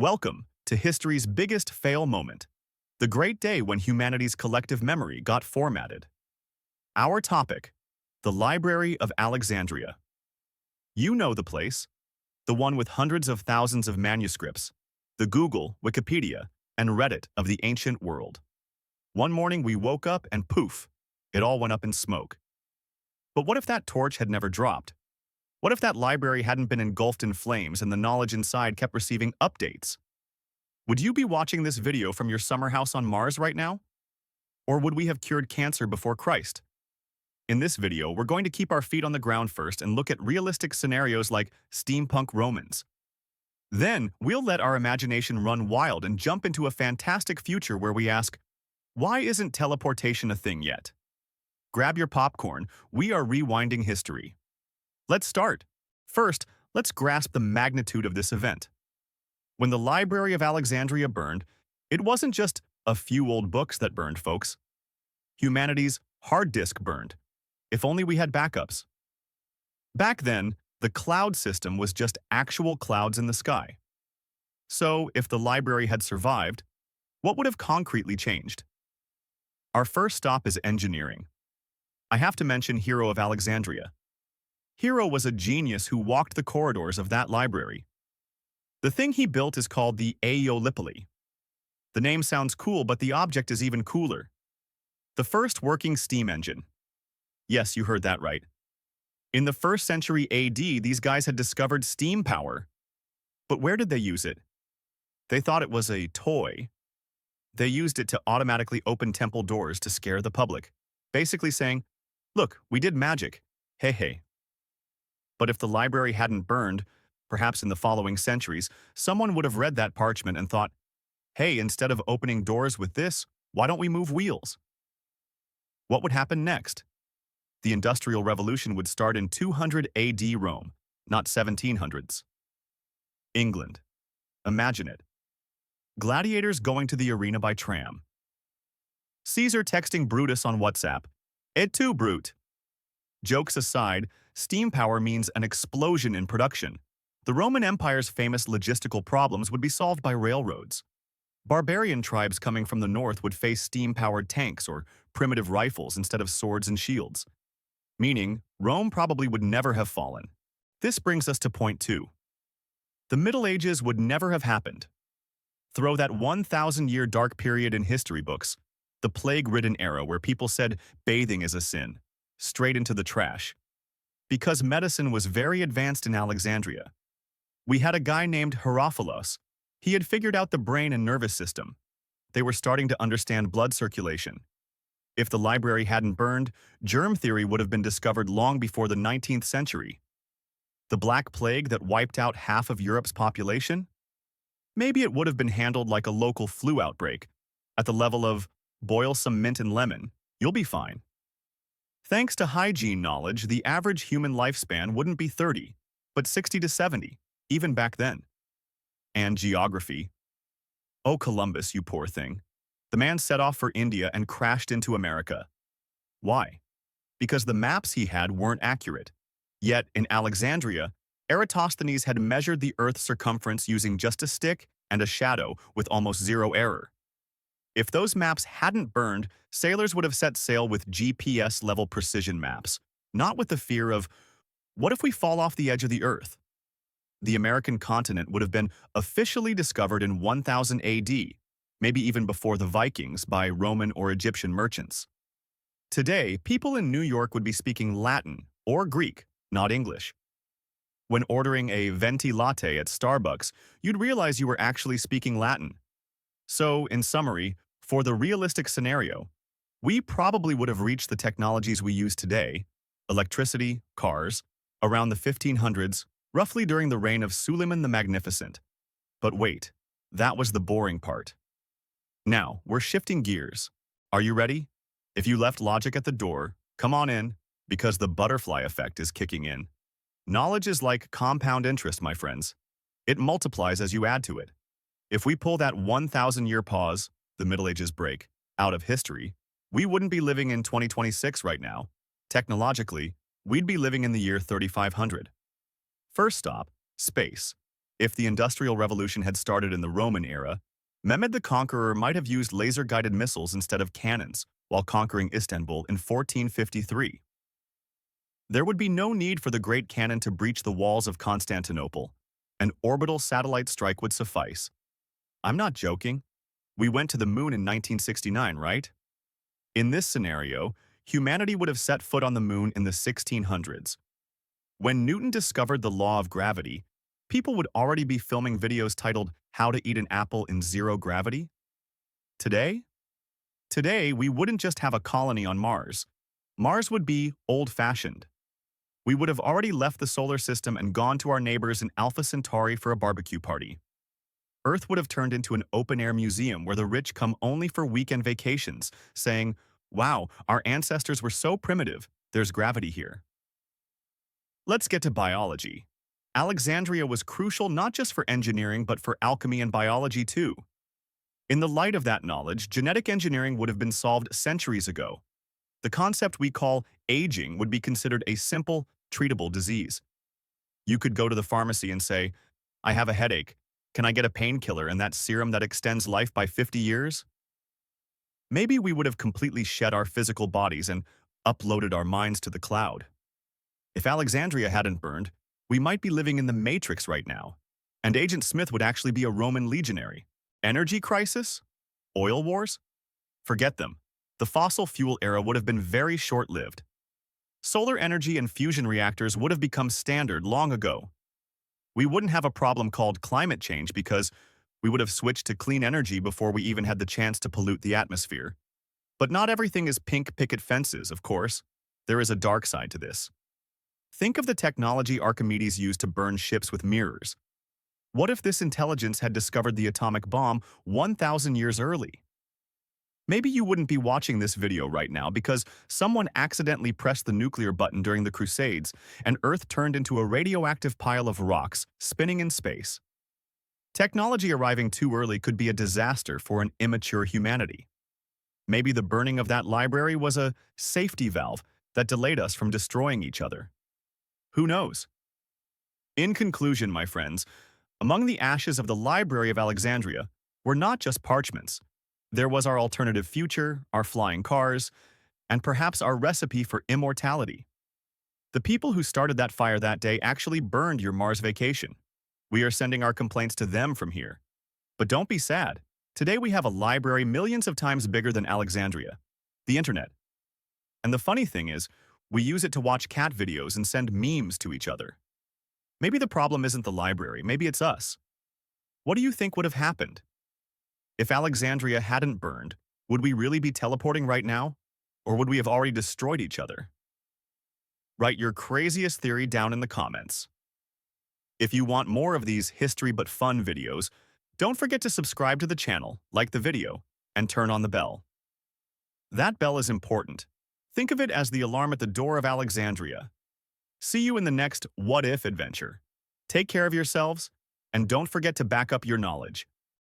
Welcome to history's biggest fail moment, the great day when humanity's collective memory got formatted. Our topic, the Library of Alexandria. You know the place, the one with hundreds of thousands of manuscripts, the Google, Wikipedia, and Reddit of the ancient world. One morning we woke up and poof, it all went up in smoke. But what if that torch had never dropped? What if that library hadn't been engulfed in flames and the knowledge inside kept receiving updates? Would you be watching this video from your summer house on Mars right now? Or would we have cured cancer before Christ? In this video, we're going to keep our feet on the ground first and look at realistic scenarios like steampunk Romans. Then, we'll let our imagination run wild and jump into a fantastic future where we ask, why isn't teleportation a thing yet? Grab your popcorn, we are rewinding history. Let's start. First, let's grasp the magnitude of this event. When the Library of Alexandria burned, it wasn't just a few old books that burned, folks. Humanity's hard disk burned. If only we had backups. Back then, the cloud system was just actual clouds in the sky. So, if the library had survived, what would have concretely changed? Our first stop is engineering. I have to mention Hero of Alexandria. Hero was a genius who walked the corridors of that library. The thing he built is called the Aeolipoli. The name sounds cool, but the object is even cooler. The first working steam engine. Yes, you heard that right. In the 1st century AD, these guys had discovered steam power. But where did they use it? They thought it was a toy. They used it to automatically open temple doors to scare the public, basically saying, "Look, we did magic. Hey, hey." But if the library hadn't burned, perhaps in the following centuries, someone would have read that parchment and thought, hey, instead of opening doors with this, why don't we move wheels? What would happen next? The Industrial Revolution would start in 200 AD Rome, not 1700s. England. Imagine it. Gladiators going to the arena by tram. Caesar texting Brutus on WhatsApp, "Et tu, Brute?" Jokes aside, steam power means an explosion in production. The Roman Empire's famous logistical problems would be solved by railroads. Barbarian tribes coming from the north would face steam-powered tanks or primitive rifles instead of swords and shields. Meaning, Rome probably would never have fallen. This brings us to point 2. The Middle Ages would never have happened. Throw that 1,000-year dark period in history books, the plague-ridden era where people said bathing is a sin, straight into the trash. Because medicine was very advanced in Alexandria. We had a guy named Herophilos. He had figured out the brain and nervous system. They were starting to understand blood circulation. If the library hadn't burned, germ theory would have been discovered long before the 19th century. The Black Plague that wiped out half of Europe's population? Maybe it would have been handled like a local flu outbreak, at the level of boil some mint and lemon, you'll be fine. Thanks to hygiene knowledge, the average human lifespan wouldn't be 30, but 60 to 70, even back then. And geography. Oh, Columbus, you poor thing. The man set off for India and crashed into America. Why? Because the maps he had weren't accurate. Yet, in Alexandria, Eratosthenes had measured the Earth's circumference using just a stick and a shadow with almost zero error. If those maps hadn't burned, sailors would have set sail with GPS-level precision maps, not with the fear of, what if we fall off the edge of the Earth? The American continent would have been officially discovered in 1000 AD, maybe even before the Vikings, by Roman or Egyptian merchants. Today, people in New York would be speaking Latin or Greek, not English. When ordering a venti latte at Starbucks, you'd realize you were actually speaking Latin. So, in summary, for the realistic scenario, we probably would have reached the technologies we use today, electricity, cars, around the 1500s, roughly during the reign of Suleiman the Magnificent. But wait, that was the boring part. Now, we're shifting gears. Are you ready? If you left logic at the door, come on in, because the butterfly effect is kicking in. Knowledge is like compound interest, my friends. It multiplies as you add to it. If we pull that 1,000-year pause, the Middle Ages break, out of history, we wouldn't be living in 2026 right now. Technologically, we'd be living in the year 3500. First stop, space. If the Industrial Revolution had started in the Roman era, Mehmed the Conqueror might have used laser-guided missiles instead of cannons while conquering Istanbul in 1453. There would be no need for the Great Cannon to breach the walls of Constantinople. An orbital satellite strike would suffice. I'm not joking. We went to the moon in 1969, right? In this scenario, humanity would have set foot on the moon in the 1600s. When Newton discovered the law of gravity, people would already be filming videos titled How to Eat an Apple in Zero Gravity. Today? Today, we wouldn't just have a colony on Mars. Mars would be old-fashioned. We would have already left the solar system and gone to our neighbors in Alpha Centauri for a barbecue party. Earth would have turned into an open-air museum where the rich come only for weekend vacations, saying, "Wow, our ancestors were so primitive, there's gravity here." Let's get to biology. Alexandria was crucial not just for engineering but for alchemy and biology too. In the light of that knowledge, genetic engineering would have been solved centuries ago. The concept we call aging would be considered a simple, treatable disease. You could go to the pharmacy and say, "I have a headache. Can I get a painkiller and that serum that extends life by 50 years?" Maybe we would have completely shed our physical bodies and uploaded our minds to the cloud. If Alexandria hadn't burned, we might be living in the Matrix right now, and Agent Smith would actually be a Roman legionary. Energy crisis? Oil wars? Forget them. The fossil fuel era would have been very short-lived. Solar energy and fusion reactors would have become standard long ago. We wouldn't have a problem called climate change because we would have switched to clean energy before we even had the chance to pollute the atmosphere. But not everything is pink picket fences, of course. There is a dark side to this. Think of the technology Archimedes used to burn ships with mirrors. What if this intelligence had discovered the atomic bomb 1,000 years early? Maybe you wouldn't be watching this video right now because someone accidentally pressed the nuclear button during the Crusades and Earth turned into a radioactive pile of rocks spinning in space. Technology arriving too early could be a disaster for an immature humanity. Maybe the burning of that library was a safety valve that delayed us from destroying each other. Who knows? In conclusion, my friends, among the ashes of the Library of Alexandria were not just parchments. There was our alternative future, our flying cars, and perhaps our recipe for immortality. The people who started that fire that day actually burned your Mars vacation. We are sending our complaints to them from here. But don't be sad. Today we have a library millions of times bigger than Alexandria, the internet. And the funny thing is, we use it to watch cat videos and send memes to each other. Maybe the problem isn't the library, maybe it's us. What do you think would have happened? If Alexandria hadn't burned, would we really be teleporting right now? Or would we have already destroyed each other? Write your craziest theory down in the comments. If you want more of these history but fun videos, don't forget to subscribe to the channel, like the video, and turn on the bell. That bell is important. Think of it as the alarm at the door of Alexandria. See you in the next What If adventure. Take care of yourselves, and don't forget to back up your knowledge.